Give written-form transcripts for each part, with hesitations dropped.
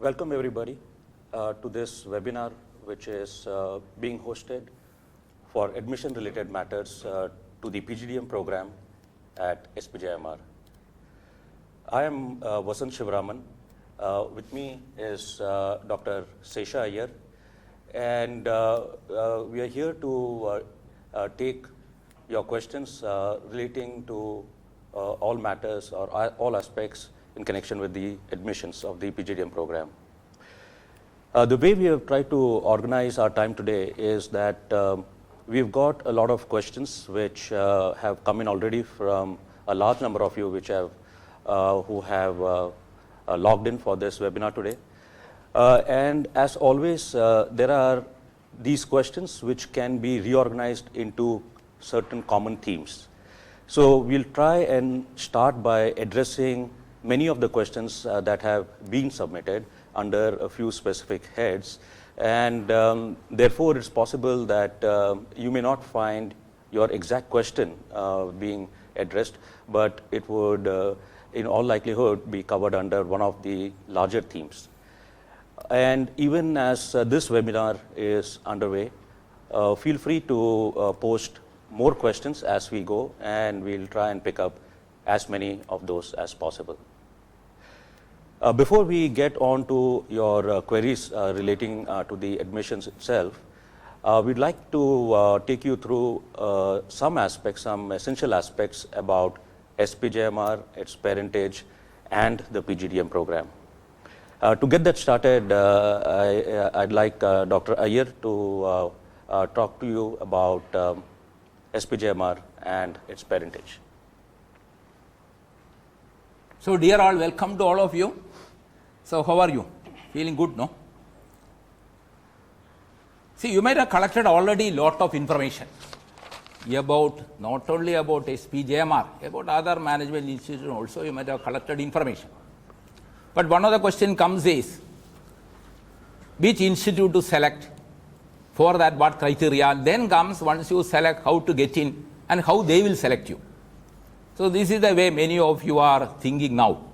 Welcome everybody to this webinar, which is being hosted for admission related matters to the PGDM program at SPJIMR. I am Vasant Shivaraman. With me is Dr. Sesha Iyer, and we are here to take your questions relating to all matters or all aspects in connection with the admissions of the PGDM program. The way we have tried to organize our time today is that we've got a lot of questions which have come in already from a large number of you which have, who have logged in for this webinar today. And as always, there are these questions which can be reorganized into certain common themes. So we'll try and start by addressing many of the questions that have been submitted under a few specific heads, and therefore it's possible that you may not find your exact question being addressed, but it would in all likelihood be covered under one of the larger themes. And even as this webinar is underway, feel free to post more questions as we go, and we'll try and pick up as many of those as possible. Before we get on to your queries relating to the admissions itself, we'd like to take you through some aspects, some essential aspects about SPJIMR, its parentage, and the PGDM program. To get that started, I'd like Dr. Iyer to talk to you about SPJIMR and its parentage. So dear all, welcome to all of you. So how are you? Feeling good, no? See, you might have collected already a lot of information about, not only about SPJIMR, about other management institutions also you might have collected information. But one of the question comes is, which institute to select, for that what criteria, then comes once you select how to get in and how they will select you. So this is the way many of you are thinking now.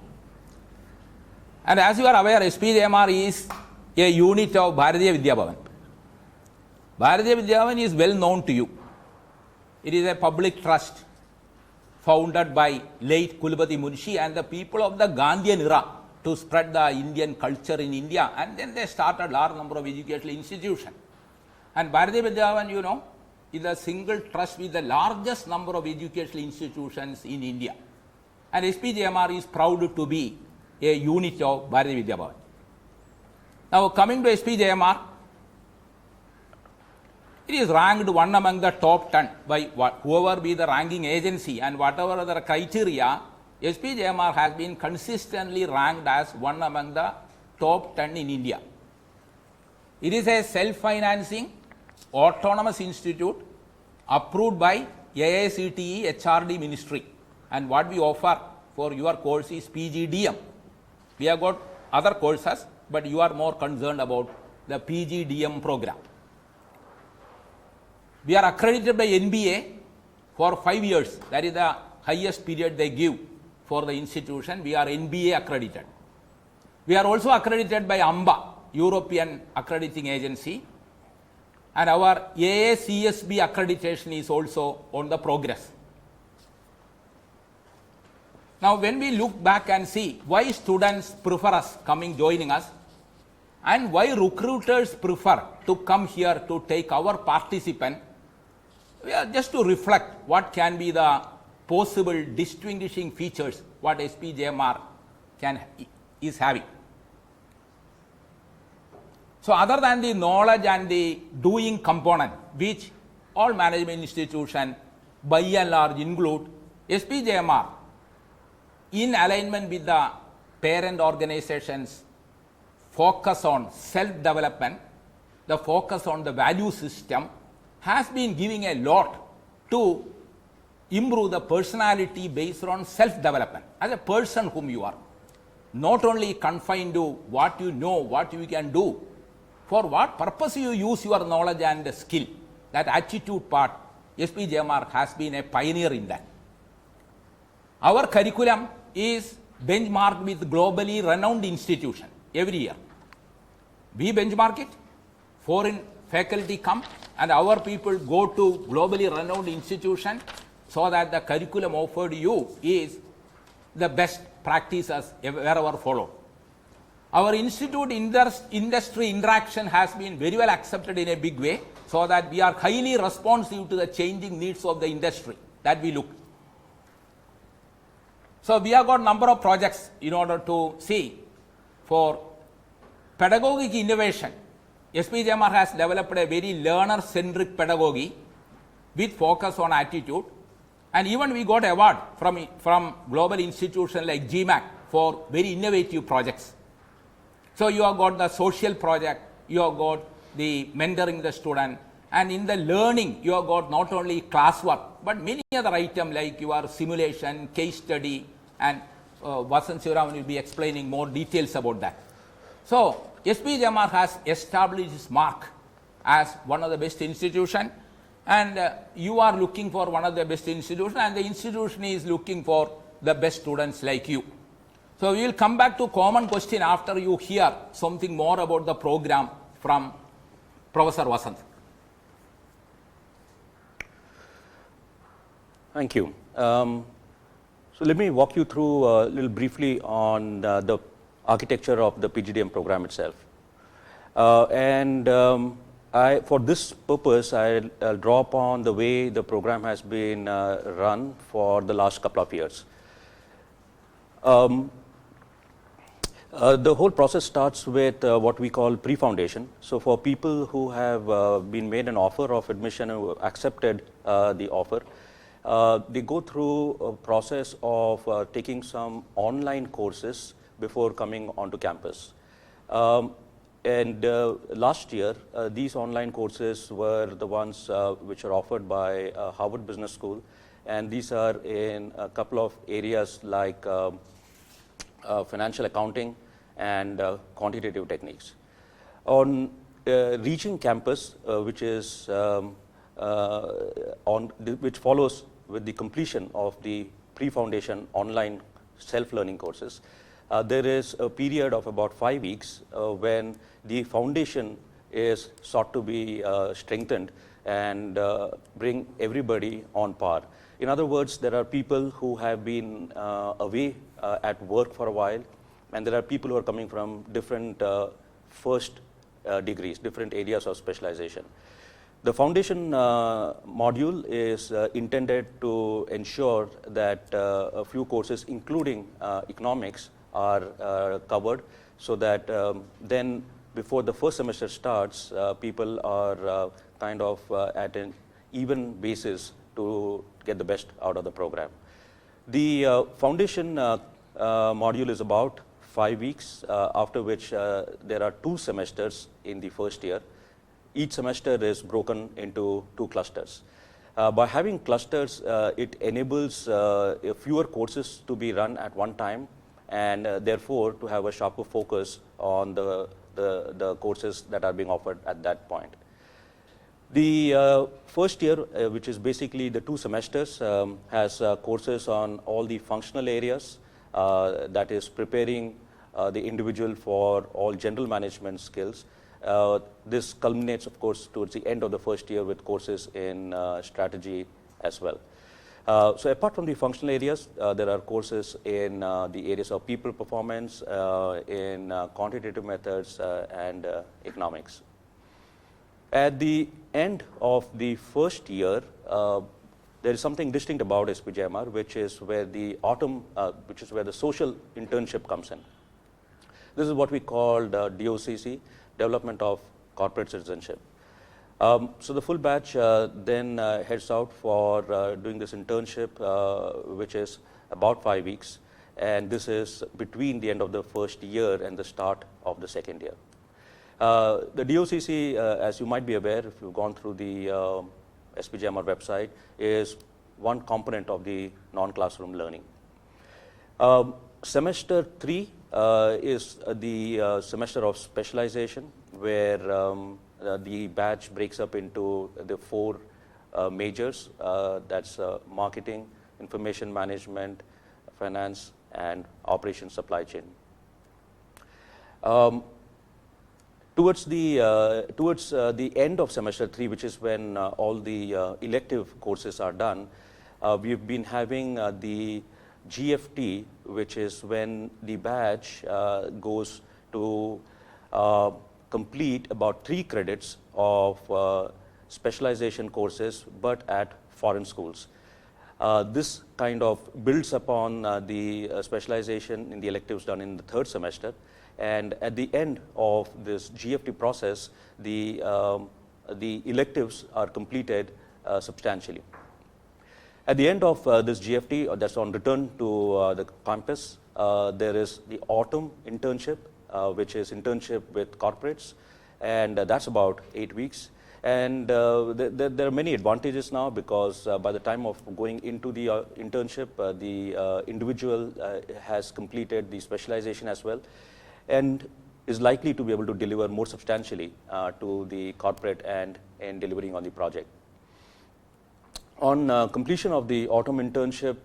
And as you are aware, SPJIMR is a unit of Bharatiya Vidya Bhavan. Bharatiya Vidya Bhavan is well known to you. It is a public trust founded by late Kulpati Munshi and the people of the Gandhian era to spread the Indian culture in India, and then they started a large number of educational institutions. And Bharatiya Vidya Bhavan, you know, is a single trust with the largest number of educational institutions in India. And SPJIMR is proud to be a unit of Bharatiya Vidya Bhavan. Now coming to SPJIMR, it is ranked one among the top 10 by whoever be the ranking agency, and whatever other criteria, SPJIMR has been consistently ranked as one among the top 10 in India. It is a self-financing autonomous institute approved by AICTE HRD Ministry, and what we offer for your course is PGDM. We have got other courses, but you are more concerned about the PGDM program. We are accredited by NBA for 5 years. That is the highest period they give for the institution. We are NBA accredited. We are also accredited by AMBA, European Accrediting Agency, and our AACSB accreditation is also on the progress. Now when we look back and see why students prefer us joining us, and why recruiters prefer to come here to take our participant, we are just to reflect what can be the possible distinguishing features what SPJIMR is having. So other than the knowledge and the doing component, which all management institutions by and large include, SPJIMR, in alignment with the parent organizations, focus on self-development, the focus on the value system, has been giving a lot to improve the personality based on self-development as a person whom you are. Not only confined to what you know, what you can do, for what purpose you use your knowledge and skill, that attitude part, SPJIMR has been a pioneer in that. Our curriculum is benchmarked with globally renowned institutions every year. We benchmark it, foreign faculty come, and our people go to globally renowned institution so that the curriculum offered you is the best practices wherever followed. Our institute industry interaction has been very well accepted in a big way, so that we are highly responsive to the changing needs of the industry that we look. So we have got number of projects in order to see for pedagogic innovation. SPJIMR has developed a very learner-centric pedagogy with focus on attitude, and even we got award from global institutions like GMAC for very innovative projects. So you have got the social project, you have got the mentoring the student, and in the learning you have got not only classwork but many other items like your simulation, case study, and Vasan Sivaram will be explaining more details about that. So SPJIMR has established its mark as one of the best institutions, and you are looking for one of the best institutions, and the institution is looking for the best students like you. So we will come back to common question after you hear something more about the program from Professor Vasant. Thank you. So let me walk you through a little briefly on the architecture of the PGDM program itself. For this purpose, I'll draw upon the way the program has been run for the last couple of years. The whole process starts with what we call pre-foundation. So for people who have been made an offer of admission and who accepted the offer, they go through a process of taking some online courses before coming onto campus. Last year, these online courses were the ones which are offered by Harvard Business School, and these are in a couple of areas like financial accounting and quantitative techniques. On reaching campus, which follows with the completion of the pre-foundation online self-learning courses, there is a period of about 5 weeks when the foundation is sought to be strengthened and bring everybody on par. In other words, there are people who have been away at work for a while, and there are people who are coming from different first degrees, different areas of specialization. The foundation module is intended to ensure that a few courses, including economics, are covered, so that then before the first semester starts, people are kind of at an even basis to get the best out of the program. The foundation module is about 5 weeks, after which there are 2 semesters in the first year. Each semester is broken into 2 clusters. By having clusters, it enables fewer courses to be run at one time, and therefore to have a sharper focus on the courses that are being offered at that point. The first year, which is basically the 2 semesters, has courses on all the functional areas, that is preparing the individual for all general management skills. This culminates, of course, towards the end of the first year with courses in strategy as well. So apart from the functional areas, there are courses in the areas of people performance, in quantitative methods, and economics. At the end of the first year, there is something distinct about SPJIMR, which is where the social internship comes in. This is what we call DOCC, Development of Corporate Citizenship. So the full batch then heads out for doing this internship, which is about 5 weeks, and this is between the end of the first year and the start of the second year. The DOCC, as you might be aware if you've gone through the SPJIMR website, is one component of the non-classroom learning. Semester 3 is the semester of specialization, where the batch breaks up into the 4 majors, that's marketing, information management, finance, and operations supply chain. Towards the end of semester 3, which is when all the elective courses are done, we've been having the GFT, which is when the batch goes to complete about 3 credits of specialization courses, but at foreign schools. This kind of builds upon the specialization in the electives done in the 3rd semester. And at the end of this GFT process, the electives are completed substantially. At the end of this GFT, that's on return to the campus, there is the autumn internship, which is internship with corporates, and that's about 8 weeks. And there are many advantages now, because by the time of going into the internship, the individual has completed the specialization as well, and is likely to be able to deliver more substantially to the corporate and in delivering on the project. On completion of the autumn internship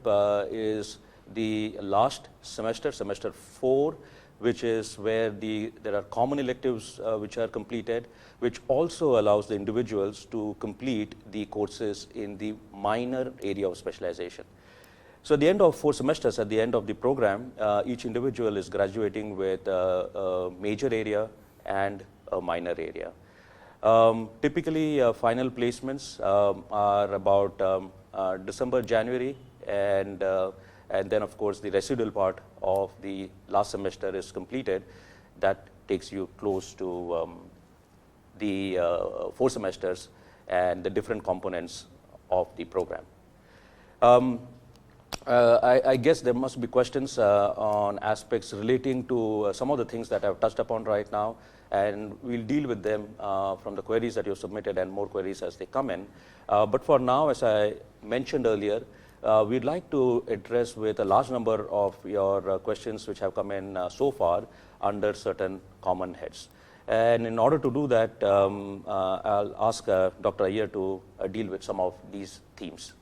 is the last semester, semester 4, which is where there are common electives which are completed, which also allows the individuals to complete the courses in the minor area of specialization. So at the end of 4 semesters, at the end of the program, each individual is graduating with a major area and a minor area. Typically, final placements are about December, January, and then of course the residual part of the last semester is completed. That takes you close to the 4 semesters and the different components of the program. I guess there must be questions on aspects relating to some of the things that I've touched upon right now, and we'll deal with them from the queries that you've submitted and more queries as they come in. But for now, as I mentioned earlier, we'd like to address with a large number of your questions which have come in so far under certain common heads. And in order to do that, I'll ask Dr. Iyer to deal with some of these themes.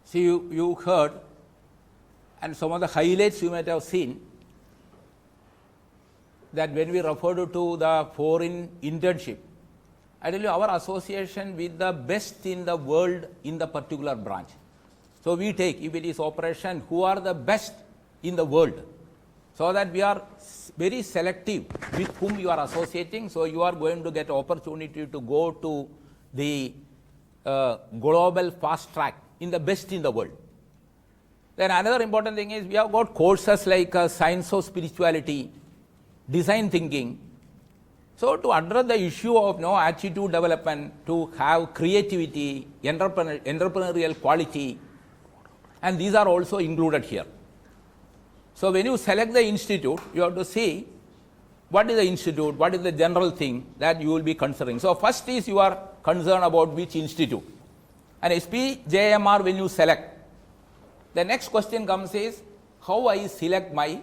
So you heard, and some of the highlights you might have seen, that when we referred to the foreign internship, I tell you, our association with the best in the world in the particular branch. So we take, if it is operation, who are the best in the world, so that we are very selective with whom you are associating. So you are going to get opportunity to go to the global fast track in the best in the world. Then another important thing is we have got courses like science of spirituality, design thinking. So to address the issue of attitude development, to have creativity, entrepreneurial quality, and these are also included here. So when you select the institute, you have to see what is the institute, what is the general thing that you will be considering. So first is you are concerned about which institute. And SPJIMR, when you select, the next question comes is, how I select my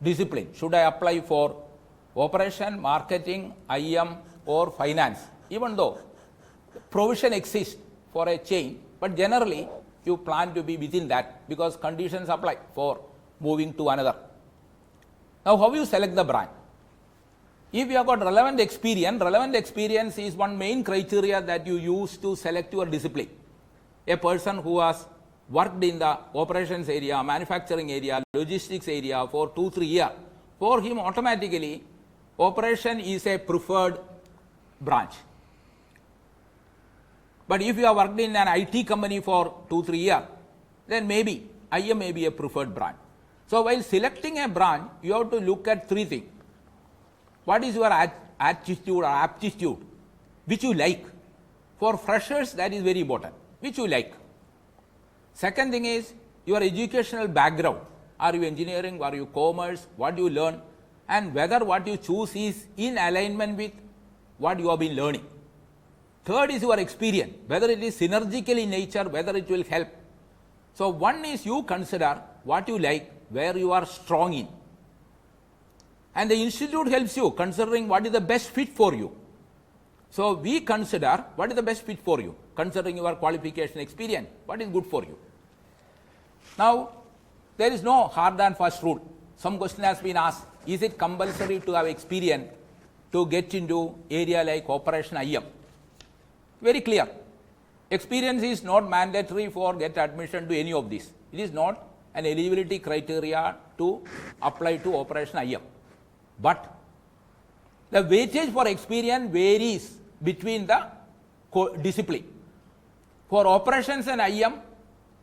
discipline? Should I apply for operation, marketing, IM, or finance? Even though provision exists for a change, but generally you plan to be within that because conditions apply for moving to another. Now, how you select the branch? If you have got relevant experience is one main criteria that you use to select your discipline. A person who has worked in the operations area, manufacturing area, logistics area for 2-3 years, for him automatically operation is a preferred branch. But if you have worked in an IT company for 2-3 years, then maybe IM may be a preferred branch. So while selecting a branch, you have to look at 3 things. What is your attitude or aptitude, which you like? For freshers, that is very important, which you like. Second thing is your educational background. Are you engineering? Are you commerce? What do you learn? And whether what you choose is in alignment with what you have been learning. Third is your experience, whether it is synergical in nature, whether it will help. So one is you consider what you like, where you are strong in. And the institute helps you considering what is the best fit for you. So we consider what is the best fit for you, considering your qualification experience, what is good for you. Now, there is no hard and fast rule. Some question has been asked, is it compulsory to have experience to get into area like operation IM? Very clear. Experience is not mandatory for get admission to any of these. It is not an eligibility criteria to apply to operation IM. But the weightage for experience varies between the discipline. For operations and IM,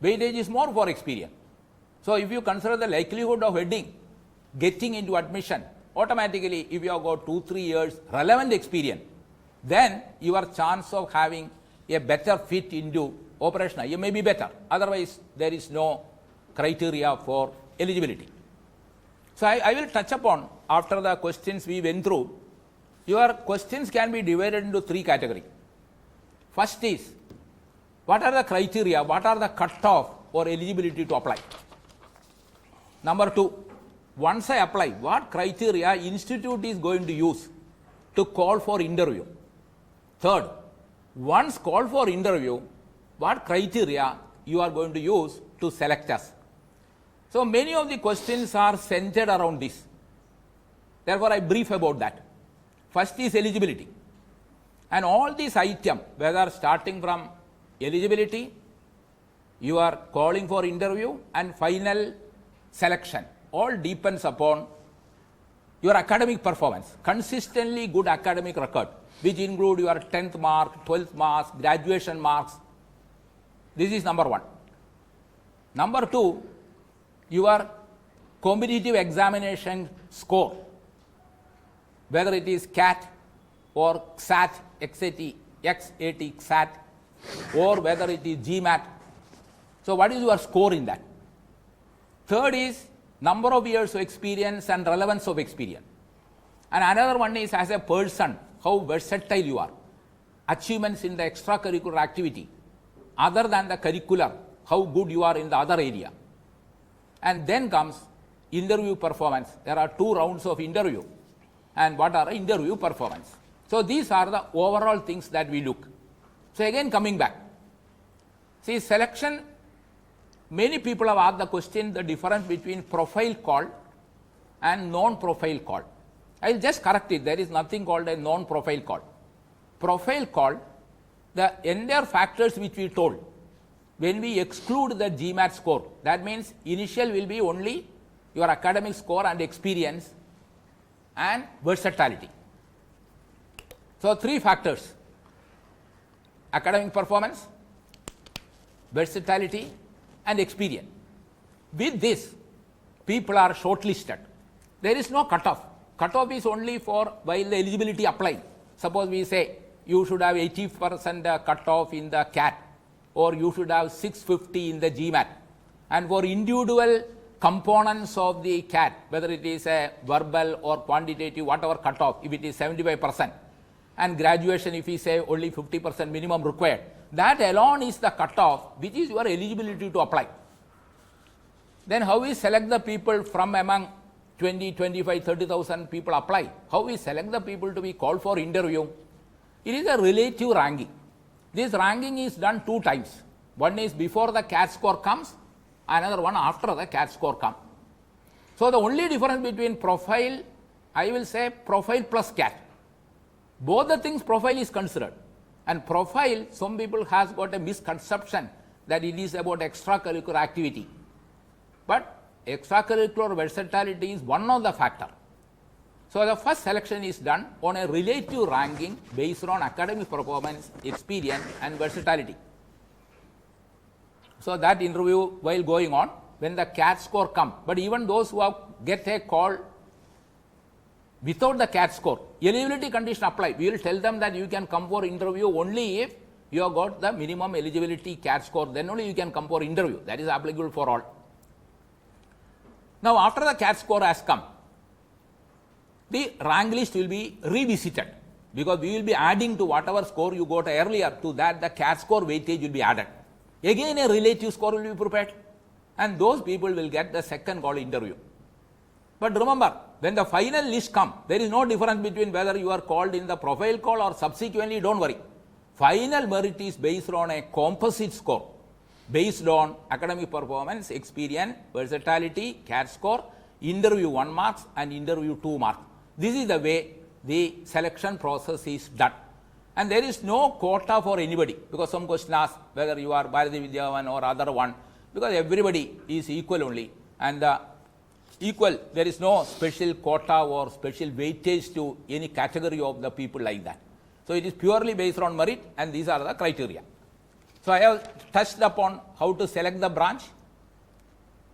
weightage is more for experience. So if you consider the likelihood of getting into admission, automatically if you have got 2-3 years relevant experience, then your chance of having a better fit into operation IM may be better. Otherwise, there is no criteria for eligibility. So I will touch upon, after the questions we went through, your questions can be divided into 3 categories. First is, what are the criteria, what are the cutoff or eligibility to apply? Number 2, once I apply, what criteria institute is going to use to call for interview? Third, once called for interview, what criteria you are going to use to select us? So many of the questions are centered around this. Therefore, I brief about that. First is eligibility. And all these items, whether starting from eligibility, you are calling for interview and final selection, all depends upon your academic performance, consistently good academic record, which include your 10th mark, 12th marks, graduation marks. This is number 1. Number 2, your competitive examination score, whether it is CAT or XAT, XAT, XAT, or whether it is GMAT. So what is your score in that? Third is number of years of experience and relevance of experience. And another one is, as a person, how versatile you are. Achievements in the extracurricular activity, other than the curricular, how good you are in the other area. And then comes interview performance. There are 2 rounds of interview. And what are interview performance? So these are the overall things that we look. So again, coming back. See, selection, many people have asked the question, the difference between profile call and non-profile call. I will just correct it. There is nothing called a non-profile call. Profile call, the entire factors which we told, when we exclude the GMAT score, that means initial will be only your academic score and experience and versatility. So 3 factors: academic performance, versatility, and experience. With this, people are shortlisted. There is no cutoff. Cutoff is only for while the eligibility applies. Suppose we say you should have 80% cutoff in the CAT, or you should have 650 in the GMAT. And for individual components of the CAT, whether it is a verbal or quantitative, whatever cutoff, if it is 75%, and graduation, if we say only 50% minimum required, that alone is the cutoff which is your eligibility to apply. Then how we select the people from among 20, 25, 30,000 people apply? How we select the people to be called for interview? It is a relative ranking. This ranking is done 2 times. One is before the CAT score comes, another one after the CAT score comes. So the only difference between profile, I will say profile plus CAT. Both the things profile is considered. And profile, some people has got a misconception that it is about extracurricular activity. But extracurricular versatility is one of the factors. So the first selection is done on a relative ranking based on academic performance, experience, and versatility. So that interview while going on, when the CAT score comes, but even those who have get a call without the CAT score, eligibility condition apply. We will tell them that you can come for interview only if you have got the minimum eligibility CAT score, then only you can come for interview. That is applicable for all. Now after the CAT score has come, the rank list will be revisited, because we will be adding to whatever score you got earlier, to that the CAT score weightage will be added. Again a relative score will be prepared, and those people will get the second call interview. But remember, when the final list comes, there is no difference between whether you are called in the profile call or subsequently, don't worry. Final merit is based on a composite score, based on academic performance, experience, versatility, CAT score, interview 1 marks and interview 2 marks. This is the way the selection process is done. And there is no quota for anybody, because some question asks whether you are Bharati Vidyavan or other one, because everybody is equal only. And equal, there is no special quota or special weightage to any category of the people like that. So it is purely based on merit, and these are the criteria. So I have touched upon how to select the branch.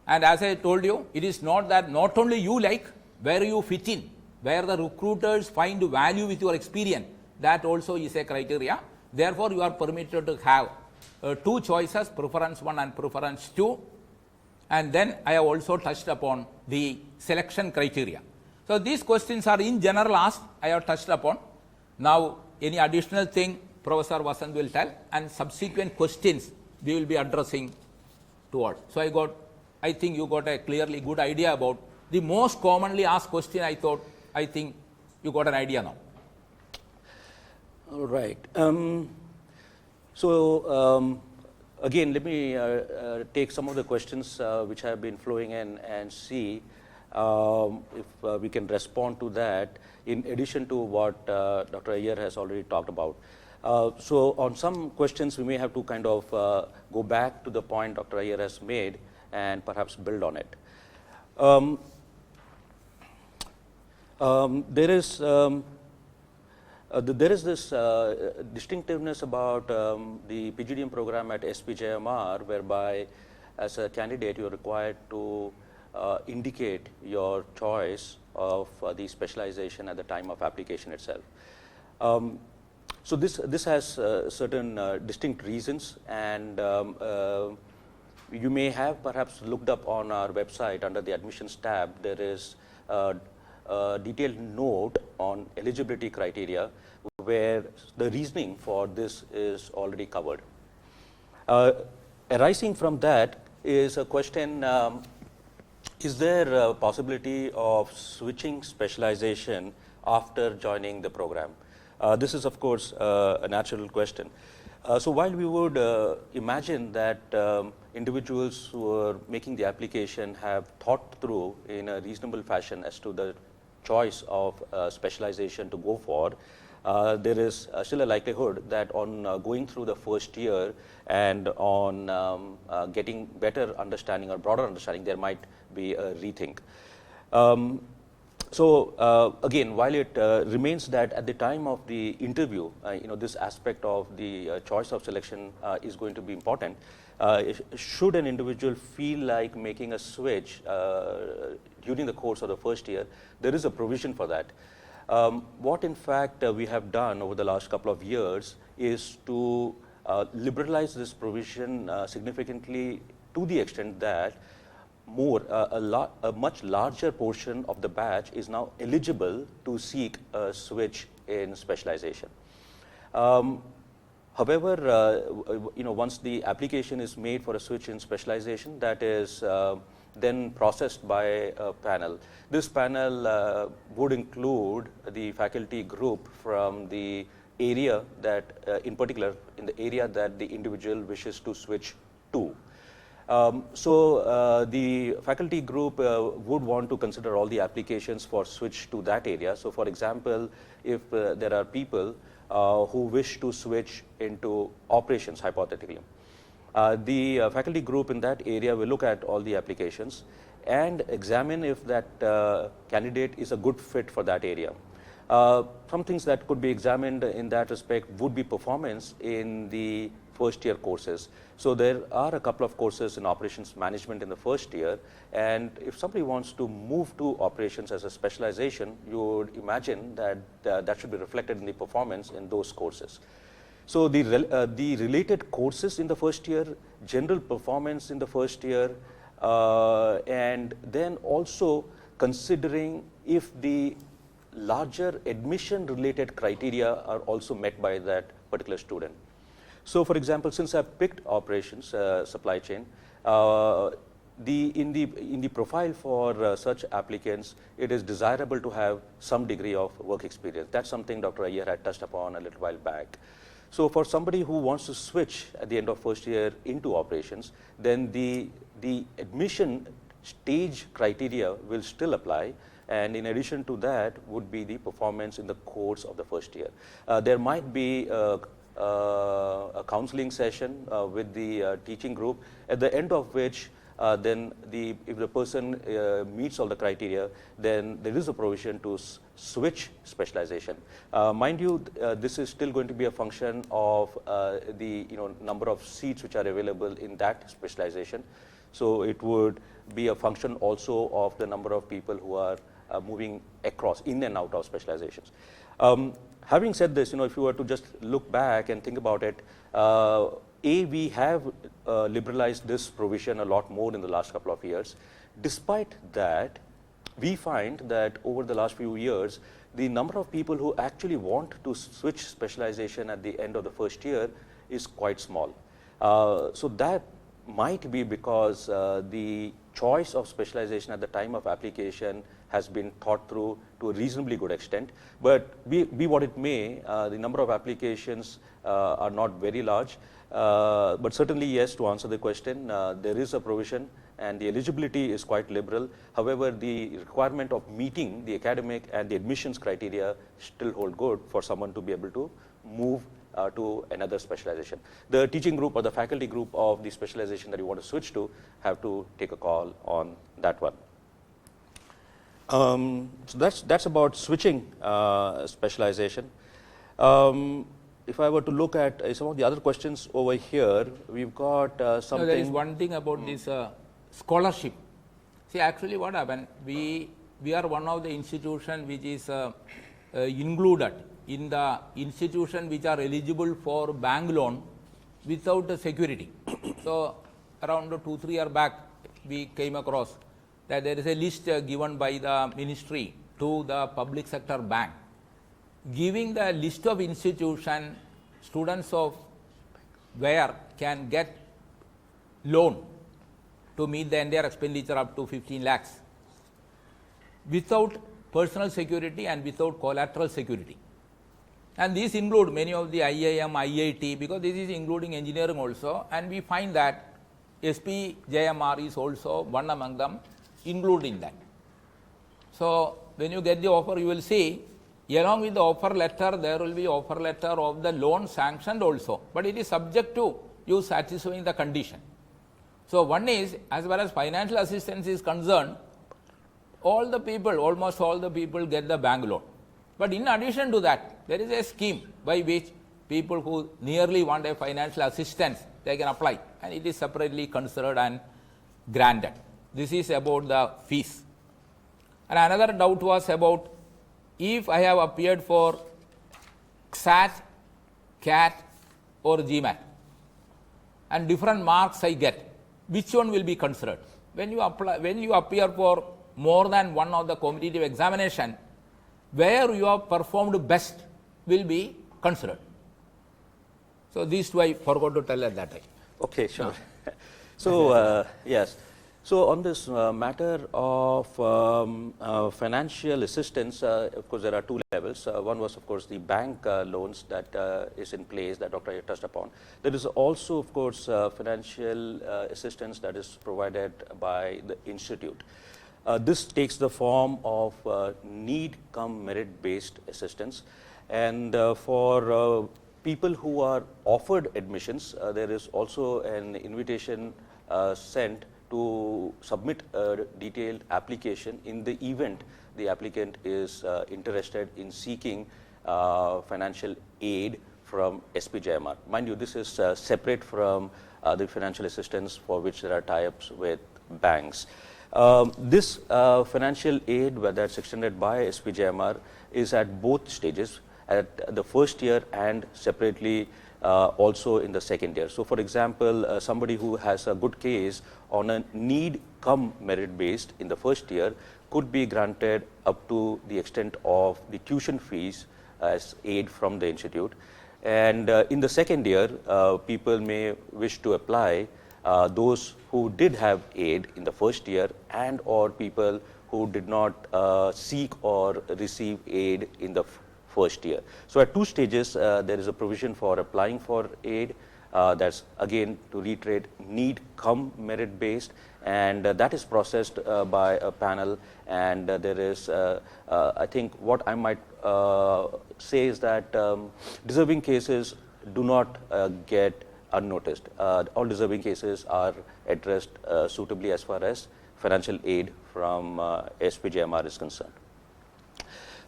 And as I told you, it is not that not only you like, where you fit in, where the recruiters find value with your experience, that also is a criteria. Therefore, you are permitted to have 2 choices, preference 1 and preference 2. And then I have also touched upon the selection criteria. So these questions are in general asked, I have touched upon. Now, any additional thing Professor Vasant will tell, and subsequent questions we will be addressing towards. So I think you got a clearly good idea about the most commonly asked question. I think you got an idea now. All right. Again, let me take some of the questions which have been flowing in and see if we can respond to that, in addition to what Dr. Iyer has already talked about. So on some questions, we may have to kind of go back to the point Dr. Iyer has made and perhaps build on it. There is this distinctiveness about the PGDM program at SPJIMR, whereby as a candidate you are required to indicate your choice of the specialization at the time of application itself. So this has certain distinct reasons, and you may have perhaps looked up on our website under the admissions tab. There is a detailed note on eligibility criteria where the reasoning for this is already covered. Arising from that is a question, is there a possibility of switching specialization after joining the program? This is of course a natural question. So while we would imagine that individuals who are making the application have thought through in a reasonable fashion as to the choice of specialization to go for, there is still a likelihood that on going through the first year and on getting better understanding or broader understanding, there might be a rethink. Again, while it remains that at the time of the interview, this aspect of the choice of selection is going to be important. Should an individual feel like making a switch during the course of the first year, there is a provision for that. What in fact we have done over the last couple of years is to liberalize this provision significantly, to the extent that a much larger portion of the batch is now eligible to seek a switch in specialization. However, once the application is made for a switch in specialization, that is then processed by a panel. This panel would include the faculty group from the area that, in particular, in the area that the individual wishes to switch to. The faculty group would want to consider all the applications for switch to that area. So for example, if there are people who wish to switch into operations, hypothetically, the faculty group in that area will look at all the applications and examine if that candidate is a good fit for that area. Some things that could be examined in that respect would be performance in the first year courses. So there are a couple of courses in operations management in the first year, and if somebody wants to move to operations as a specialization, you would imagine that that should be reflected in the performance in those courses. So the related courses in the first year, general performance in the first year, and then also considering if the larger admission related criteria are also met by that particular student. So for example, since I picked operations, supply chain, in the profile for such applicants, it is desirable to have some degree of work experience. That's something Dr. Iyer had touched upon a little while back. So for somebody who wants to switch at the end of first year into operations, then the admission stage criteria will still apply, and in addition to that would be the performance in the course of the first year. There might be a counseling session with the teaching group, at the end of which then if the person meets all the criteria, then there is a provision to switch specialization. Mind you, this is still going to be a function of the number of seats which are available in that specialization. So it would be a function also of the number of people who are moving across, in and out of specializations. Having said this, if you were to just look back and think about it, we have liberalized this provision a lot more in the last couple of years. Despite that, we find that over the last few years, the number of people who actually want to switch specialization at the end of the first year is quite small. So that might be because the choice of specialization at the time of application has been thought through to a reasonably good extent. But be what it may, the number of applications are not very large. But certainly, yes, to answer the question, there is a provision and the eligibility is quite liberal. However, the requirement of meeting the academic and the admissions criteria still hold good for someone to be able to move to another specialization. The teaching group or the faculty group of the specialization that you want to switch to have to take a call on that one. So that's about switching specialization. If I were to look at some of the other questions over here, we've got something. There is one thing about this scholarship. See, actually what happened, we are one of the institutions which is included in the institution which are eligible for bank loan without a security. So around 2-3 years back, we came across that there is a list given by the ministry to the public sector bank, giving the list of institution students of where can get loan to meet the entire expenditure up to 15 lakhs without personal security and without collateral security. And these include many of the IIM, IIT, because this is including engineering also, and we find that SPJIMR is also one among them, including that. So when you get the offer, you will see along with the offer letter, there will be offer letter of the loan sanctioned also, but it is subject to you satisfying the condition. So one is, as far as financial assistance is concerned, all the people, almost all the people get the bank loan. But in addition to that, there is a scheme by which people who nearly want a financial assistance, they can apply, and it is separately considered and granted. This is about the fees. And another doubt was about if I have appeared for XAT, CAT or GMAT and different marks I get, which one will be considered? When you appear for more than one of the competitive examination, where you have performed best will be considered. So these two I forgot to tell at that time. Okay, sure. So yes. So on this matter of financial assistance, of course, there are two levels. One was, of course, the bank loans that is in place that Dr. Iyer touched upon. There is also, of course, financial assistance that is provided by the institute. This takes the form of need cum merit based assistance, and for people who are offered admissions, there is also an invitation sent to submit a detailed application in the event the applicant is interested in seeking financial aid from SPJIMR. Mind you, this is separate from the financial assistance for which there are tie-ups with banks. This financial aid that's extended by SPJIMR is at both stages, at the first year and separately also in the second year. So for example, somebody who has a good case on a need cum merit based in the first year could be granted up to the extent of the tuition fees as aid from the institute. And in the second year, people may wish to apply those who did have aid in the first year and or people who did not seek or receive aid in the first year. So at two stages, there is a provision for applying for aid. That's again, to reiterate, need cum merit based, and that is processed by a panel, and there is, I think what I might say is that deserving cases do not get unnoticed. All deserving cases are addressed suitably as far as financial aid from SPJIMR is concerned.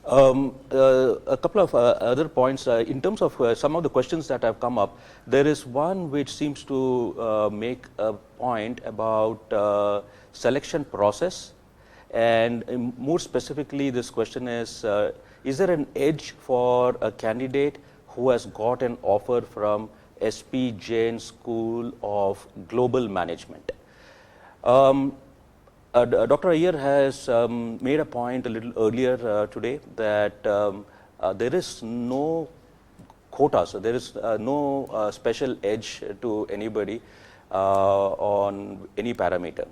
A couple of other points in terms of some of the questions that have come up. There is one which seems to make a point about selection process, and more specifically this question is there an edge for a candidate who has got an offer from SPJIMR School of Global Management? Dr. Iyer has made a point a little earlier today that there is no quotas, so there is no special edge to anybody on any parameter.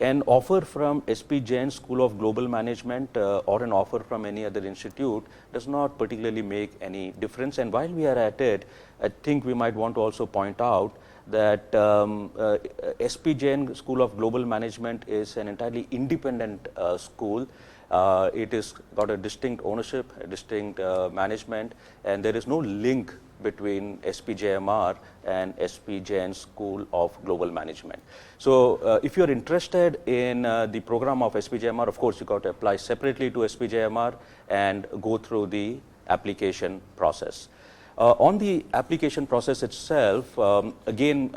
An offer from SPJIMR School of Global Management or an offer from any other institute does not particularly make any difference. And while we are at it, I think we might want to also point out that SPJIMR School of Global Management is an entirely independent school. It has got a distinct ownership, a distinct management, and there is no link between SPJIMR and SPJIMR School of Global Management. So if you're interested in the program of SPJIMR, of course you got to apply separately to SPJIMR and go through the application process. On the application process itself, again,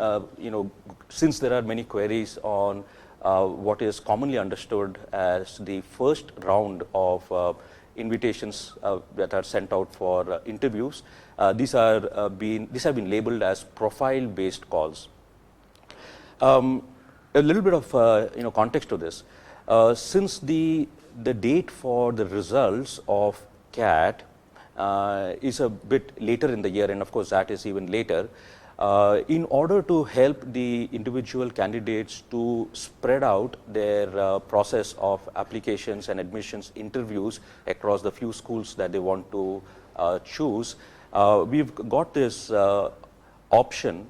since there are many queries on what is commonly understood as the first round of invitations that are sent out for interviews, these have been labeled as profile-based calls. A little bit of context to this. Since the date for the results of CAT is a bit later in the year, and of course that is even later, in order to help the individual candidates to spread out their process of applications and admissions interviews across the few schools that they want to choose, we've got this option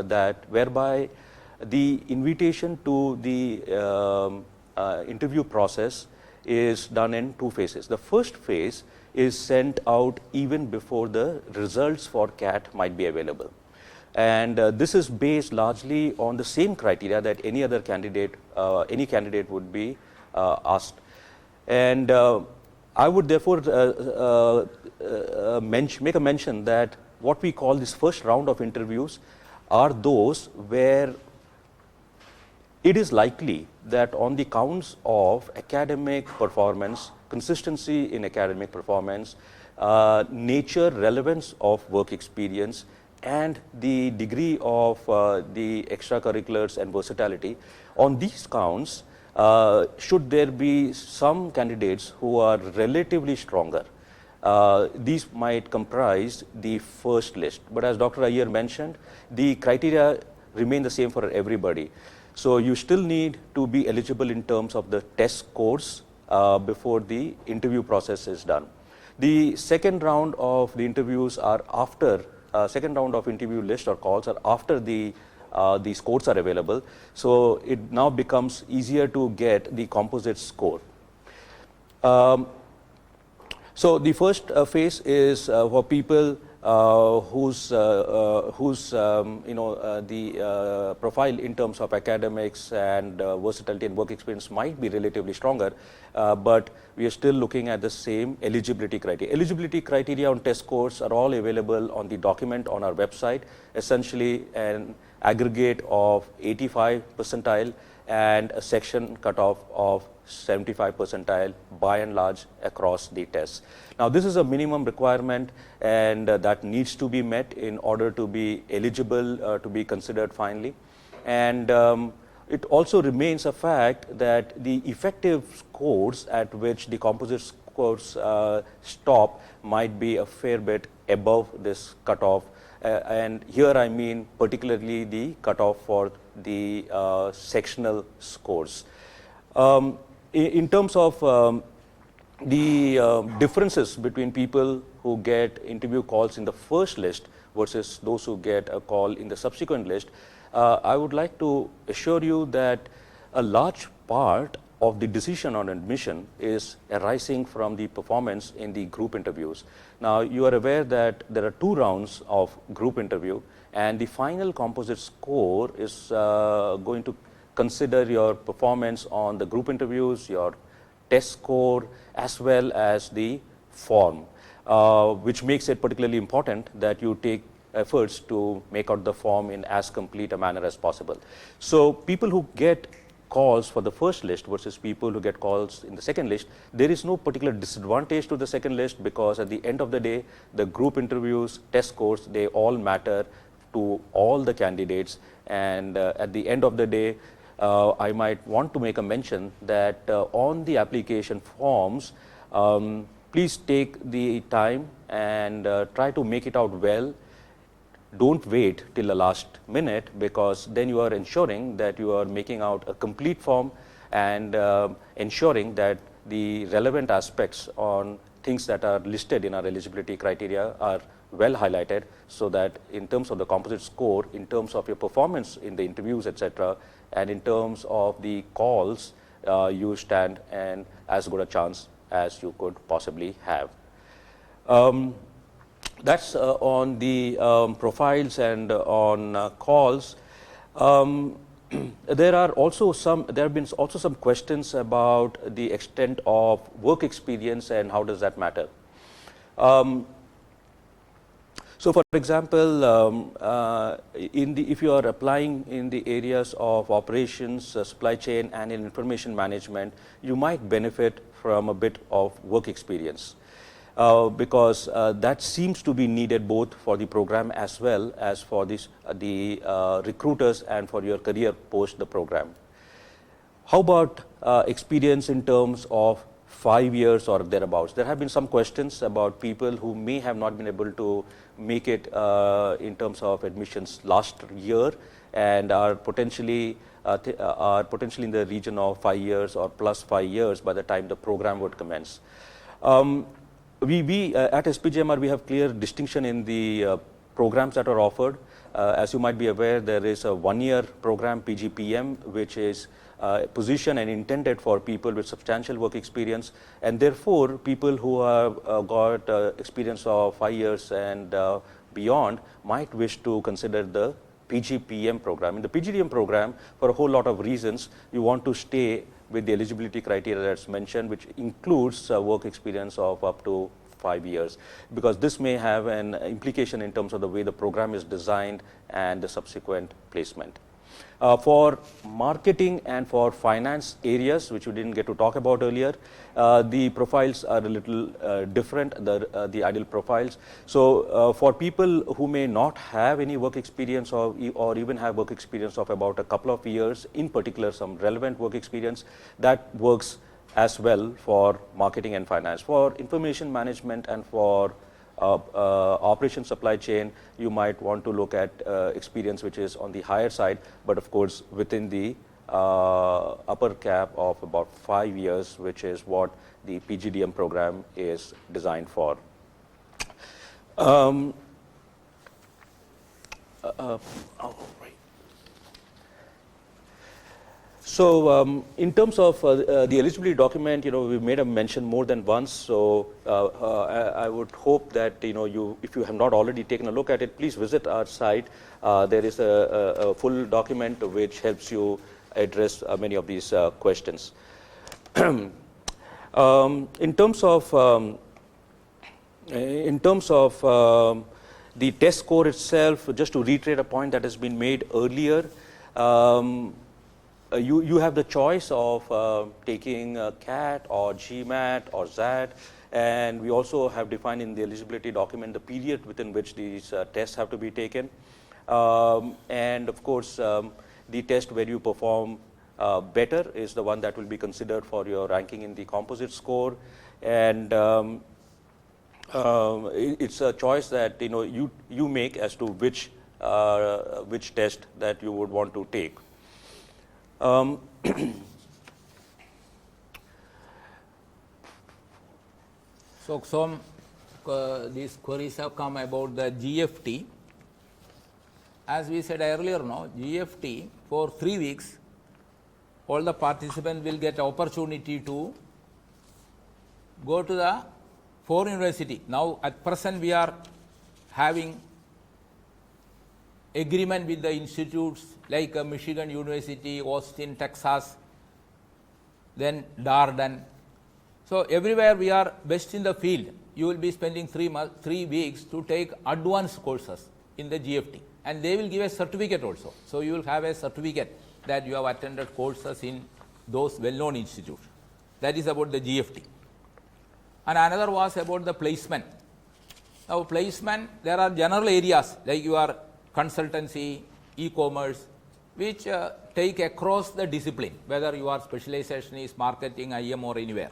that whereby the invitation to the interview process is done in two phases. The first phase is sent out even before the results for CAT might be available. And this is based largely on the same criteria that any other candidate, any candidate would be asked. And I would therefore make a mention that what we call this first round of interviews are those where it is likely that on the counts of academic performance, consistency in academic performance, nature, relevance of work experience, and the degree of the extracurriculars and versatility, on these counts, should there be some candidates who are relatively stronger, these might comprise the first list. But as Dr. Iyer mentioned, the criteria remain the same for everybody. So you still need to be eligible in terms of the test scores before the interview process is done. The second round of the interviews are after, second round of interview list or calls are after the scores are available. So it now becomes easier to get the composite score. So the first phase is for people whose the profile in terms of academics and versatility and work experience might be relatively stronger, but we are still looking at the same eligibility criteria. Eligibility criteria on test scores are all available on the document on our website, essentially an aggregate of 85 percentile and a section cutoff of 75 percentile by and large across the tests. Now this is a minimum requirement, and that needs to be met in order to be eligible to be considered finally. And it also remains a fact that the effective scores at which the composite scores stop might be a fair bit above this cutoff. And here I mean particularly the cutoff for the sectional scores. In terms of the differences between people who get interview calls in the first list versus those who get a call in the subsequent list, I would like to assure you that a large part of the decision on admission is arising from the performance in the group interviews. Now, you are aware that there are 2 rounds of group interview, and the final composite score is going to consider your performance on the group interviews, your test score, as well as the form, which makes it particularly important that you take efforts to make out the form in as complete a manner as possible. So people who get calls for the first list versus people who get calls in the second list, there is no particular disadvantage to the second list, because at the end of the day, the group interviews, test scores, they all matter to all the candidates. And at the end of the day, I might want to make a mention that on the application forms, please take the time and try to make it out well. Don't wait till the last minute, because then you are ensuring that you are making out a complete form and ensuring that the relevant aspects on things that are listed in our eligibility criteria are well highlighted, so that in terms of the composite score, in terms of your performance in the interviews, etc., and in terms of the calls, you stand in as good a chance as you could possibly have. That's on the profiles and on calls. There have been also some questions about the extent of work experience and how does that matter. So, for example, if you are applying in the areas of operations, supply chain, and in information management, you might benefit from a bit of work experience. Because that seems to be needed both for the program as well as for the recruiters and for your career post the program. How about experience in terms of 5 years or thereabouts? There have been some questions about people who may have not been able to make it in terms of admissions last year and are potentially in the region of 5 years or plus 5 years by the time the program would commence. We at SPJIMR, we have clear distinction in the programs that are offered. As you might be aware, there is a 1-year program, PGPM, which is positioned and intended for people with substantial work experience, and therefore people who have got experience of 5 years and beyond might wish to consider the PGPM program. In the PGDM program, for a whole lot of reasons, you want to stay with the eligibility criteria that's mentioned, which includes work experience of up to 5 years, because this may have an implication in terms of the way the program is designed and the subsequent placement. For marketing and for finance areas, which we didn't get to talk about earlier, the profiles are a little different, the ideal profiles. So for people who may not have any work experience or even have work experience of about a couple of years, in particular some relevant work experience, that works as well for marketing and finance. For information management and for operation supply chain, you might want to look at experience which is on the higher side, but of course within the upper cap of about 5 years, which is what the PGDM program is designed for. So in terms of the eligibility document, we made a mention more than once. So I would hope that if you have not already taken a look at it, please visit our site. There is a full document which helps you address many of these questions. In terms of the test score itself, just to reiterate a point that has been made earlier. You have the choice of taking CAT or GMAT or ZAT, and we also have defined in the eligibility document the period within which these tests have to be taken. And of course, the test where you perform better is the one that will be considered for your ranking in the composite score. And it's a choice that you make as to which test that you would want to take. So some these queries have come about the GFT. as we said earlier, no, GFT for 3 weeks, all the participants will get opportunity to go to the 4 university. Now at present we are having agreement with the institutes like Michigan University, Austin, Texas, then Darden. So everywhere we are best in the field. You will be spending 3 weeks to take advanced courses in the GFT, and they will give a certificate also. So you will have a certificate that you have attended courses in those well-known institutes. That is about the GFT. And another was about the placement. Now placement, there are general areas like your consultancy, e-commerce, which take across the discipline, whether your specialization is marketing, IM or anywhere.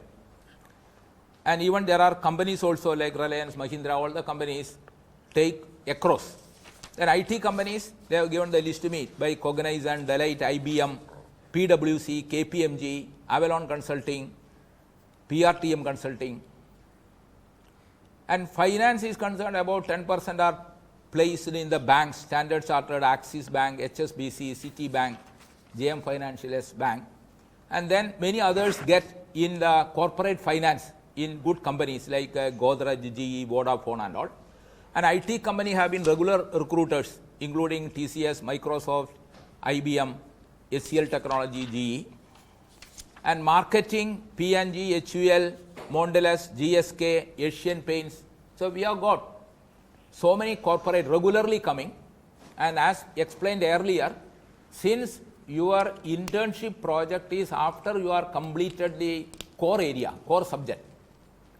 And even there are companies also like Reliance, Mahindra, all the companies take across. Then IT companies, they have given the list to me by Cognizant, Deloitte, IBM, PwC, KPMG, Avalon Consulting, PRTM Consulting. And finance is concerned, about 10% are placed in the banks, Standard Chartered, Axis Bank, HSBC, Citibank, JM Financial, S Bank. And then many others get in the corporate finance in good companies like Godrej, GE, Vodafone and all. And IT company have been regular recruiters, including TCS, Microsoft, IBM, HCL Technology, GE. And marketing, P&G, HUL, Mondelez, GSK, Asian Paints. So we have got so many corporate regularly coming. And as explained earlier, since your internship project is after you are completed the core area, core subject,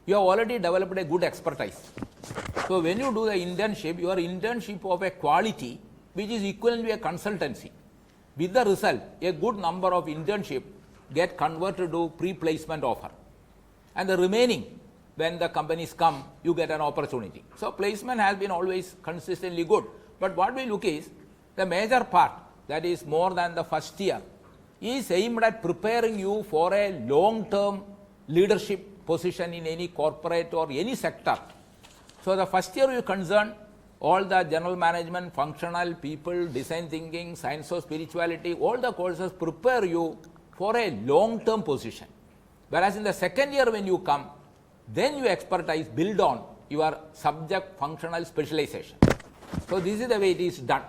you have already developed a good expertise. So when you do the internship, your internship of a quality which is equivalent to a consultancy. With the result, a good number of internship get converted to pre-placement offer. And the remaining, when the companies come, you get an opportunity. So placement has been always consistently good. But what we look is, the major part, that is more than the first year, is aimed at preparing you for a long-term leadership position in any corporate or any sector. So the first year you concern all the general management, functional, people, design thinking, science of spirituality, all the courses prepare you for a long-term position. Whereas in the second year when you come, then your expertise build on your subject functional specialization. So this is the way it is done.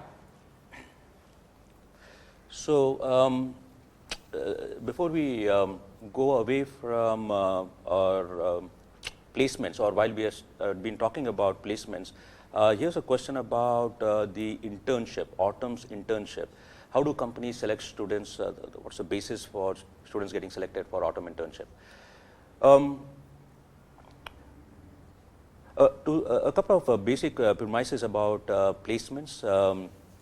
So before we go away from our placements, or while we have been talking about placements, here's a question about the internship, autumn's internship. How do companies select students? What's the basis for students getting selected for autumn internship? A couple of basic premises about placements.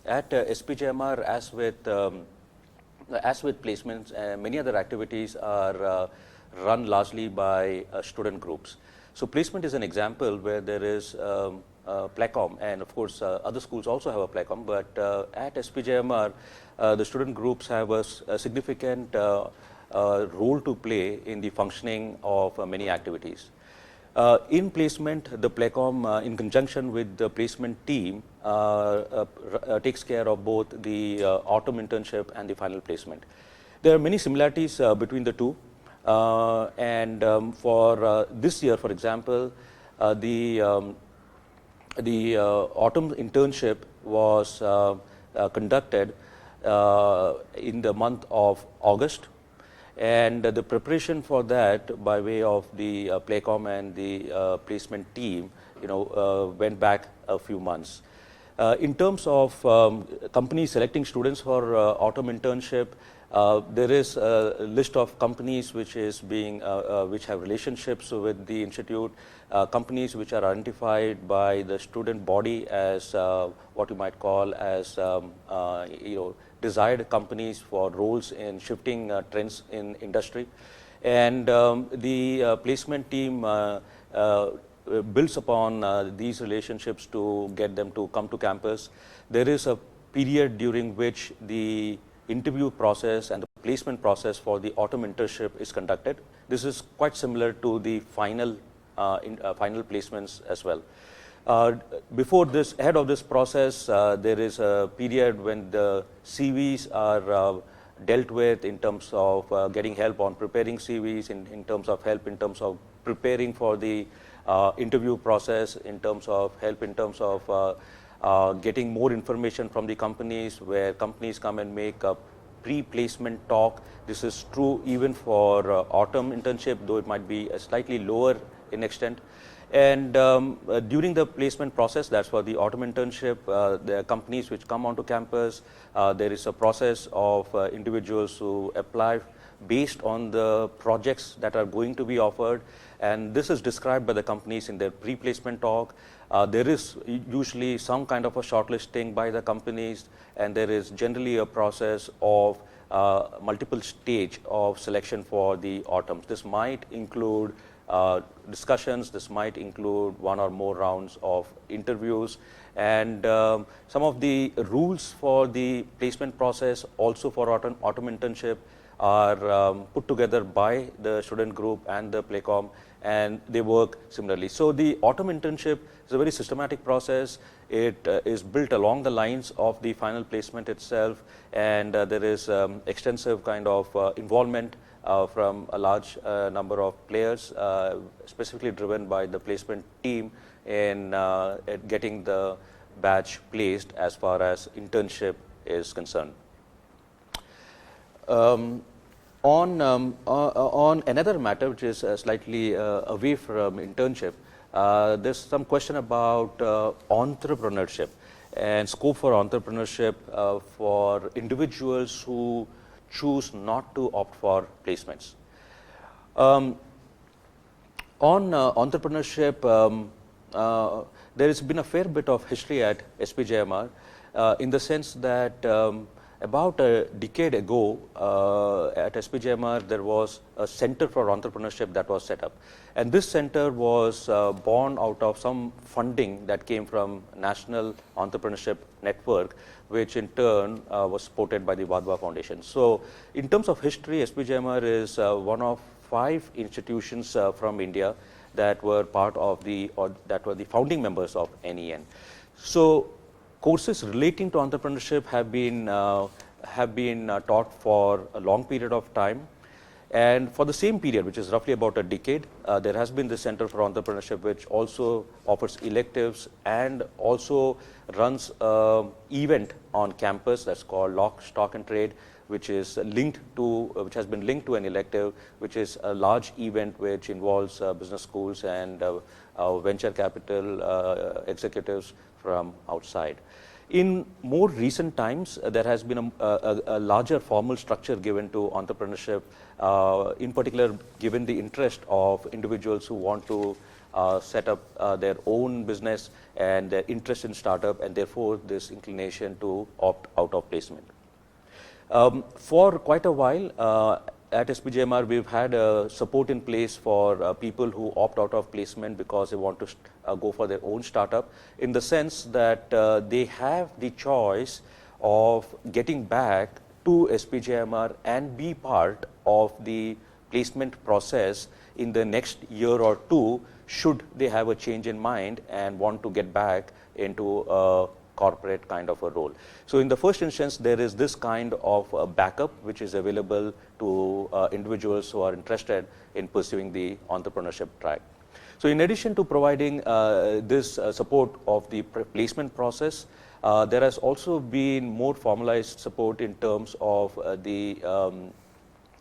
At SPJIMR, as with placements, many other activities are run largely by student groups. So placement is an example where there is PLACOM, and of course other schools also have a PLACOM, but at SPJIMR, the student groups have a significant role to play in the functioning of many activities. In placement, the PLACOM, in conjunction with the placement team, takes care of both the autumn internship and the final placement. There are many similarities between the two. For this year, for example, the autumn internship was conducted in the month of August, and the preparation for that by way of the PLACOM and the placement team, went back a few months. In terms of companies selecting students for autumn internship, there is a list of companies which have relationships with the institute, companies which are identified by the student body as what you might call as desired companies for roles in shifting trends in industry, and the placement team builds upon these relationships to get them to come to campus. There is a period during which the interview process and the placement process for the autumn internship is conducted. This is quite similar to the final placements as well. Before this, ahead of this process, there is a period when the CVs are dealt with in terms of getting help on preparing CVs, in terms of help in terms of preparing for the interview process, in terms of help in terms of getting more information from the companies, where companies come and make a pre-placement talk. This is true even for autumn internship, though it might be slightly lower in extent. And during the placement process, that's for the autumn internship, there are companies which come onto campus. There is a process of individuals who apply based on the projects that are going to be offered. And this is described by the companies in their pre-placement talk. There is usually some kind of a shortlisting by the companies, and there is generally a process of multiple stage of selection for the autumns. This might include discussions, this might include one or more rounds of interviews, and some of the rules for the placement process also for autumn internship are put together by the student group and the Playcom, and they work similarly. So the autumn internship is a very systematic process. It is built along the lines of the final placement itself, and there is extensive kind of involvement from a large number of players, specifically driven by the placement team in getting the batch placed as far as internship is concerned. On another matter, which is slightly away from internship, there's some question about entrepreneurship and scope for entrepreneurship for individuals who choose not to opt for placements. On entrepreneurship, there has been a fair bit of history at SPJIMR in the sense that about a decade ago at SPJIMR there was a center for entrepreneurship that was set up, and this center was born out of some funding that came from National Entrepreneurship Network, which in turn was supported by the Wadhwa Foundation. So in terms of history, SPJIMR is one of 5 institutions from India that were part of that were the founding members of NEN. So courses relating to entrepreneurship have been taught for a long period of time, and for the same period, which is roughly about a decade, there has been the Center for Entrepreneurship, which also offers electives and also runs an event on campus that's called Lock, Stock and Trade, which is linked to, which has been linked to an elective, which is a large event which involves business schools and venture capital executives from outside. In more recent times, there has been a larger formal structure given to entrepreneurship, in particular given the interest of individuals who want to set up their own business and their interest in startup, and therefore this inclination to opt out of placement. For quite a while, at SPJIMR, we've had support in place for people who opt out of placement because they want to go for their own startup, in the sense that they have the choice of getting back to SPJIMR and be part of the placement process in the next year or two, should they have a change in mind and want to get back into a corporate kind of a role. So in the first instance, there is this kind of backup which is available to individuals who are interested in pursuing the entrepreneurship track. So in addition to providing this support of the placement process, there has also been more formalized support in terms of the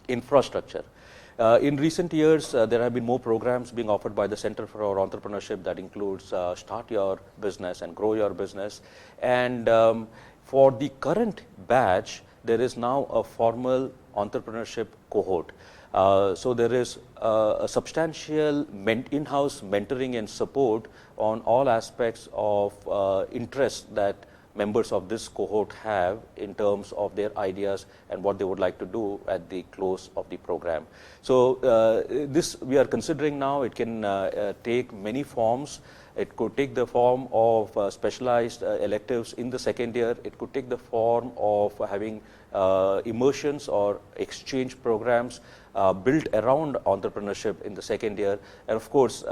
infrastructure. In recent years, there have been more programs being offered by the Center for Entrepreneurship that includes Start Your Business and Grow Your Business. And for the current batch, there is now a formal entrepreneurship cohort. So there is a substantial in-house mentoring and support on all aspects of interest that members of this cohort have in terms of their ideas and what they would like to do at the close of the program. So this we are considering now. It can take many forms. It could take the form of specialized electives in the second year. It could take the form of having immersions or exchange programs built around entrepreneurship in the second year. And of course,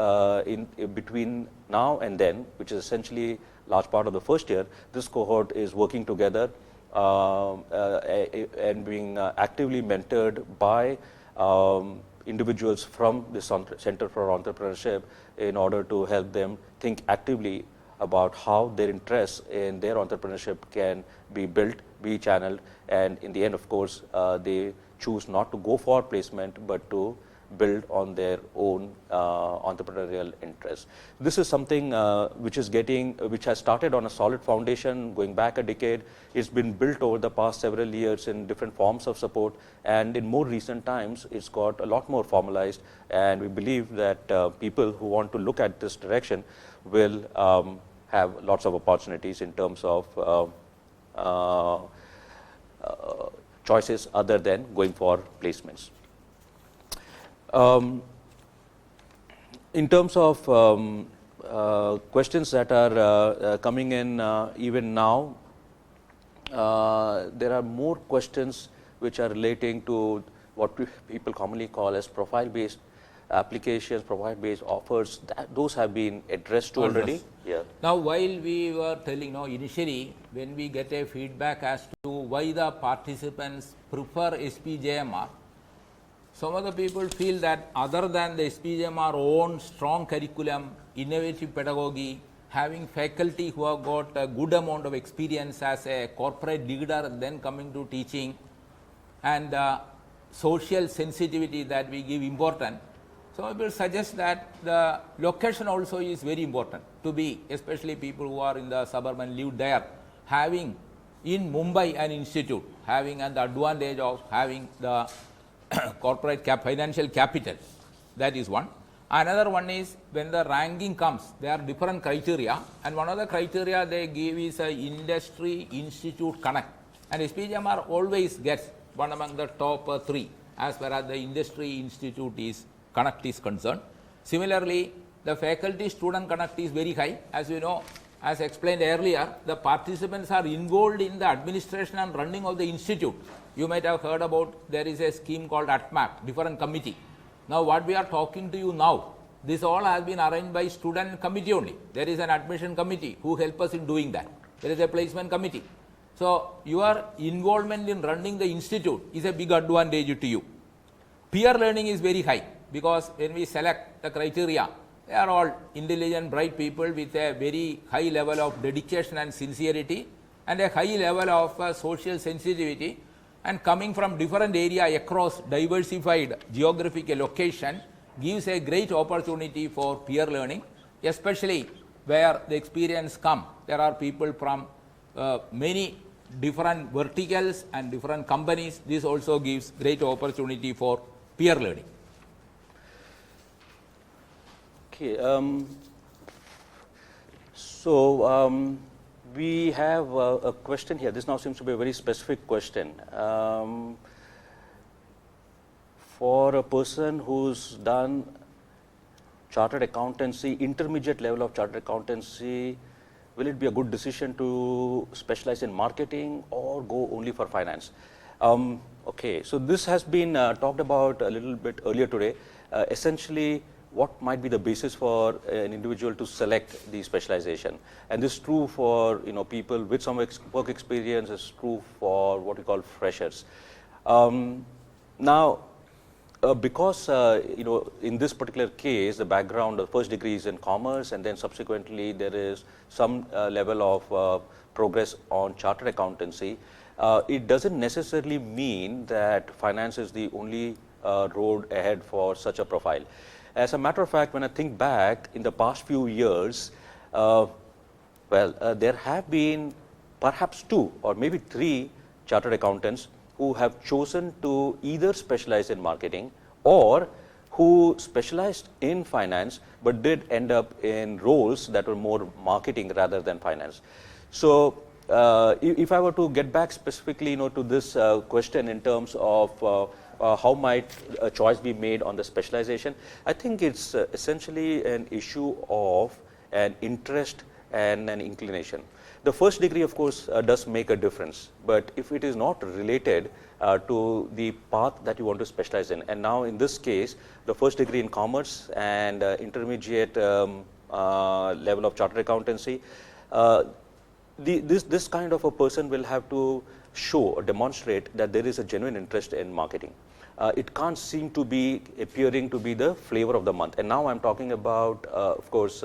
in between now and then, which is essentially large part of the first year, this cohort is working together and being actively mentored by individuals from the Center for Entrepreneurship in order to help them think actively about how their interests in their entrepreneurship can be built, be channeled, and in the end, of course, they choose not to go for placement, but to build on their own entrepreneurial interests. This is something which has started on a solid foundation going back a decade. It's been built over the past several years in different forms of support, and in more recent times, it's got a lot more formalized, and we believe that people who want to look at this direction will have lots of opportunities in terms of choices other than going for placements. In terms of questions that are coming in even now, there are more questions which are relating to what people commonly call as profile-based applications, profile-based offers. Those have been addressed already. Yeah. Now, while we were telling, initially when we get a feedback as to why the participants prefer SPJIMR, some of the people feel that other than the SPJIMR own strong curriculum, innovative pedagogy, having faculty who have got a good amount of experience as a corporate leader, then coming to teaching, and social sensitivity that we give important, some people suggest that the location also is very important to be, especially people who are in the suburb and live there, having in Mumbai an institute, having an advantage of having the corporate financial capital. That is one. Another one is when the ranking comes, there are different criteria, and one of the criteria they give is a industry institute connect, and SPJIMR always gets one among the top 3 as far as the industry institute is connect is concerned. Similarly, the faculty student connect is very high. As you know, as explained earlier, the participants are involved in the administration and running of the institute. You might have heard about there is a scheme called ATMAC, different committee. Now what we are talking to you now, this all has been arranged by student committee only. There is an admission committee who help us in doing that. There is a placement committee. So your involvement in running the institute is a big advantage to you. Peer learning is very high because when we select the criteria, they are all intelligent, bright people with a very high level of dedication and sincerity and a high level of social sensitivity, and coming from different area across diversified geographical location gives a great opportunity for peer learning, especially where the experience come. There are people from many different verticals and different companies. This also gives great opportunity for peer learning. Okay, we have a question here. This now seems to be a very specific question. For a person who's done chartered accountancy, intermediate level of chartered accountancy, will it be a good decision to specialize in marketing or go only for finance? Okay, so this has been talked about a little bit earlier today. Essentially, what might be the basis for an individual to select the specialization, and this is true for people with some work experience. Is true for what we call freshers. Now, because in this particular case, the background, the first degree is in commerce, and then subsequently there is some level of progress on chartered accountancy. It doesn't necessarily mean that finance is the only road ahead for such a profile. As a matter of fact, when I think back in the past few years, there have been perhaps 2 or maybe 3 chartered accountants who have chosen to either specialize in marketing or who specialized in finance but did end up in roles that were more marketing rather than finance. So if I were to get back specifically to this question in terms of how might a choice be made on the specialization, I think it's essentially an issue of an interest and an inclination. The first degree, of course, does make a difference, but if it is not related to the path that you want to specialize in, and now in this case, the first degree in commerce and intermediate level of chartered accountancy, this kind of a person will have to show or demonstrate that there is a genuine interest in marketing. It can't seem to be appearing to be the flavor of the month. And now I'm talking about, of course,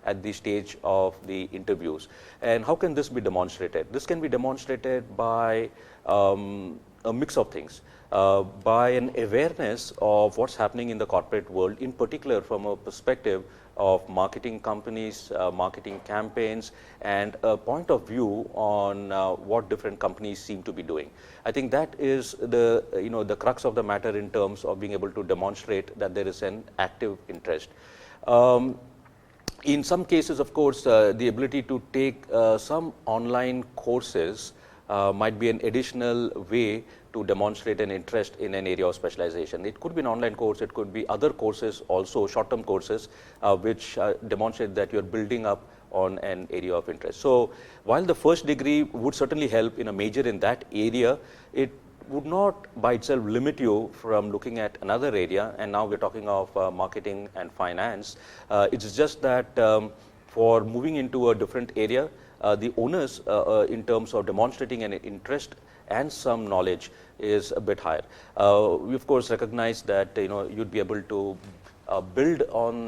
at the stage of the interviews. And how can this be demonstrated? This can be demonstrated by a mix of things, by an awareness of what's happening in the corporate world, in particular from a perspective of marketing companies, marketing campaigns, and a point of view on what different companies seem to be doing. I think that is the, the crux of the matter in terms of being able to demonstrate that there is an active interest. In some cases, of course, the ability to take some online courses might be an additional way to demonstrate an interest in an area of specialization. It could be an online course, it could be other courses also, short-term courses, which demonstrate that you're building up on an area of interest. So while the first degree would certainly help in a major in that area, it would not by itself limit you from looking at another area, and now we're talking of marketing and finance. It's just that for moving into a different area, the onus in terms of demonstrating an interest and some knowledge is a bit higher. We of course recognize that you'd be able to build on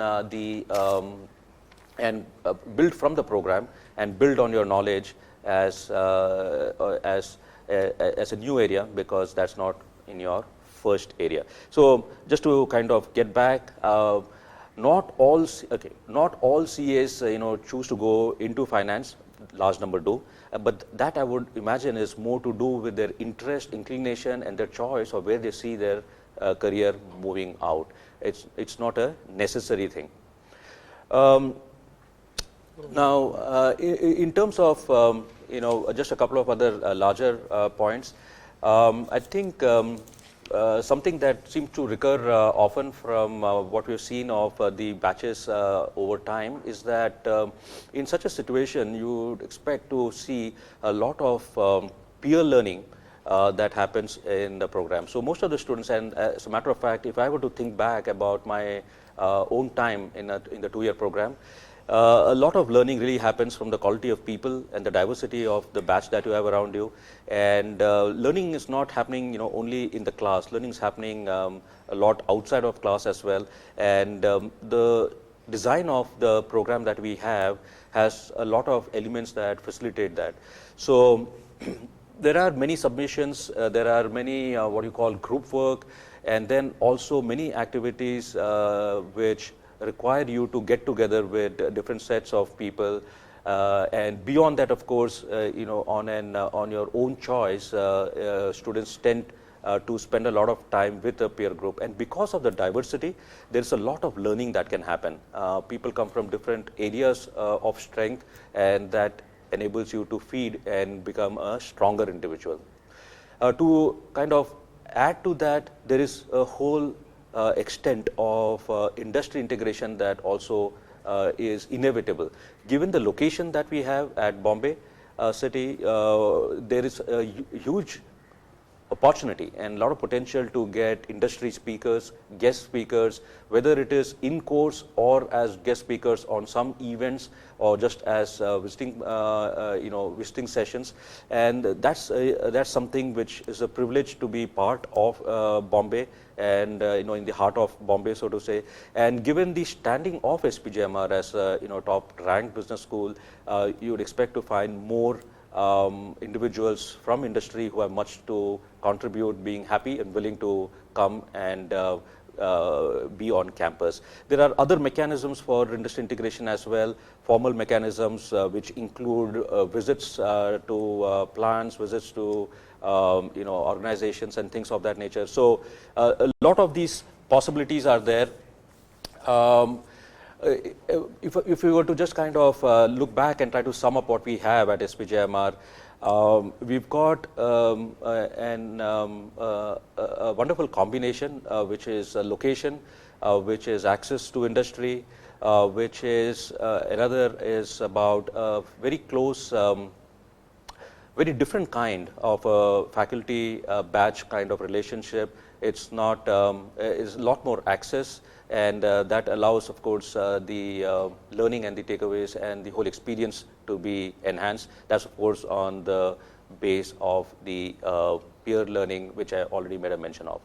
build from the program and build on your knowledge as a new area, because that's not in your first area. So just to kind of get back, not all CAs choose to go into finance. Large number do, but that I would imagine is more to do with their interest, inclination, and their choice of where they see their career moving out. It's not a necessary thing. Now, in terms of just a couple of other larger points, I think something that seems to recur often from what we've seen of the batches over time is that in such a situation you would expect to see a lot of peer learning that happens in the program. So most of the students, and as a matter of fact, if I were to think back about my own time in the two-year program, a lot of learning really happens from the quality of people and the diversity of the batch that you have around you. And learning is not happening, only in the class. Learning is happening a lot outside of class as well. And the design of the program that we have has a lot of elements that facilitate that. So there are many submissions, there are many what you call group work, and then also many activities which require you to get together with different sets of people, and beyond that, of course, on your own choice, students tend to spend a lot of time with a peer group, and because of the diversity, there's a lot of learning that can happen. People come from different areas of strength, and that enables you to feed and become a stronger individual. To kind of add to that, there is a whole extent of industry integration that also is inevitable. Given the location that we have at Bombay city, there is a huge opportunity and a lot of potential to get industry speakers, guest speakers, whether it is in course or as guest speakers on some events or just as visiting sessions, and that's something which is a privilege to be part of Bombay, and in the heart of Bombay, so to say. And given the standing of SPJIMR as a top ranked business school, you would expect to find more individuals from industry who have much to contribute, being happy and willing to come and be on campus. There are other mechanisms for industry integration as well, formal mechanisms which include visits to plants, visits to organizations and things of that nature. So a lot of these possibilities are there. If we were to just kind of look back and try to sum up what we have at SPJIMR, we've got a wonderful combination, which is location, which is access to industry, which is another is about very close, very different kind of a faculty batch kind of relationship. It's not, is a lot more access, and that allows, of course, the learning and the takeaways and the whole experience to be enhanced. That's, of course, on the base of the peer learning, which I already made a mention of.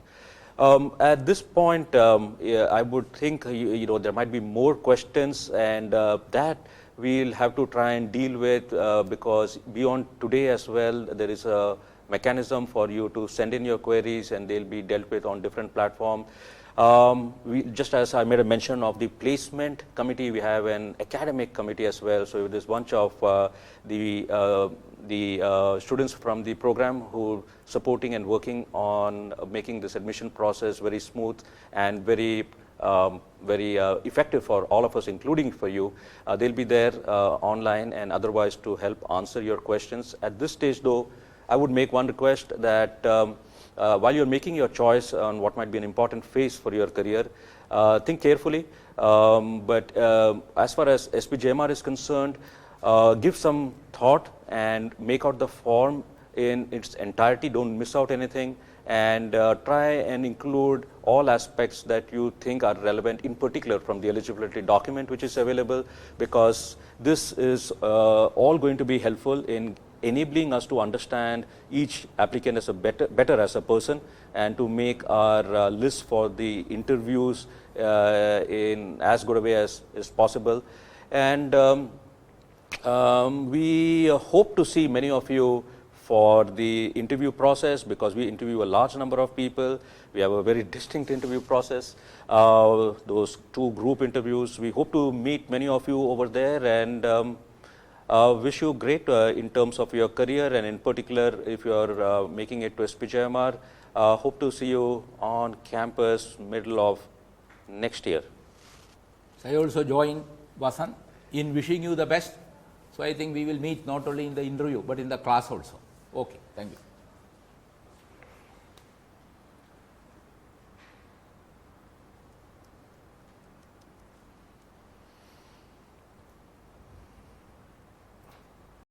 At this point, yeah, I would think you know there might be more questions, and that we'll have to try and deal with because beyond today as well, there is a mechanism for you to send in your queries, and they'll be dealt with on different platforms. Just as I made a mention of the placement committee, we have an academic committee as well. So there's a bunch of the students from the program who are supporting and working on making this admission process very smooth and very effective for all of us, including for you. They'll be there online and otherwise to help answer your questions. At this stage, though, I would make one request that while you're making your choice on what might be an important phase for your career, think carefully. But as far as SPJIMR is concerned, give some thought and make out the form in its entirety. Don't miss out anything, and try and include all aspects that you think are relevant, in particular from the eligibility document which is available, because this is all going to be helpful in enabling us to understand each applicant as a better as a person, and to make our list for the interviews in as good a way as is possible. And we hope to see many of you for the interview process, because we interview a large number of people. We have a very distinct interview process. Those 2 group interviews, we hope to meet many of you over there, and wish you great in terms of your career, and in particular if you are making it to SPJIMR. Hope to see you on campus middle of next year. So I also join Vasan in wishing you the best. So I think we will meet not only in the interview but in the class also. Okay, thank you.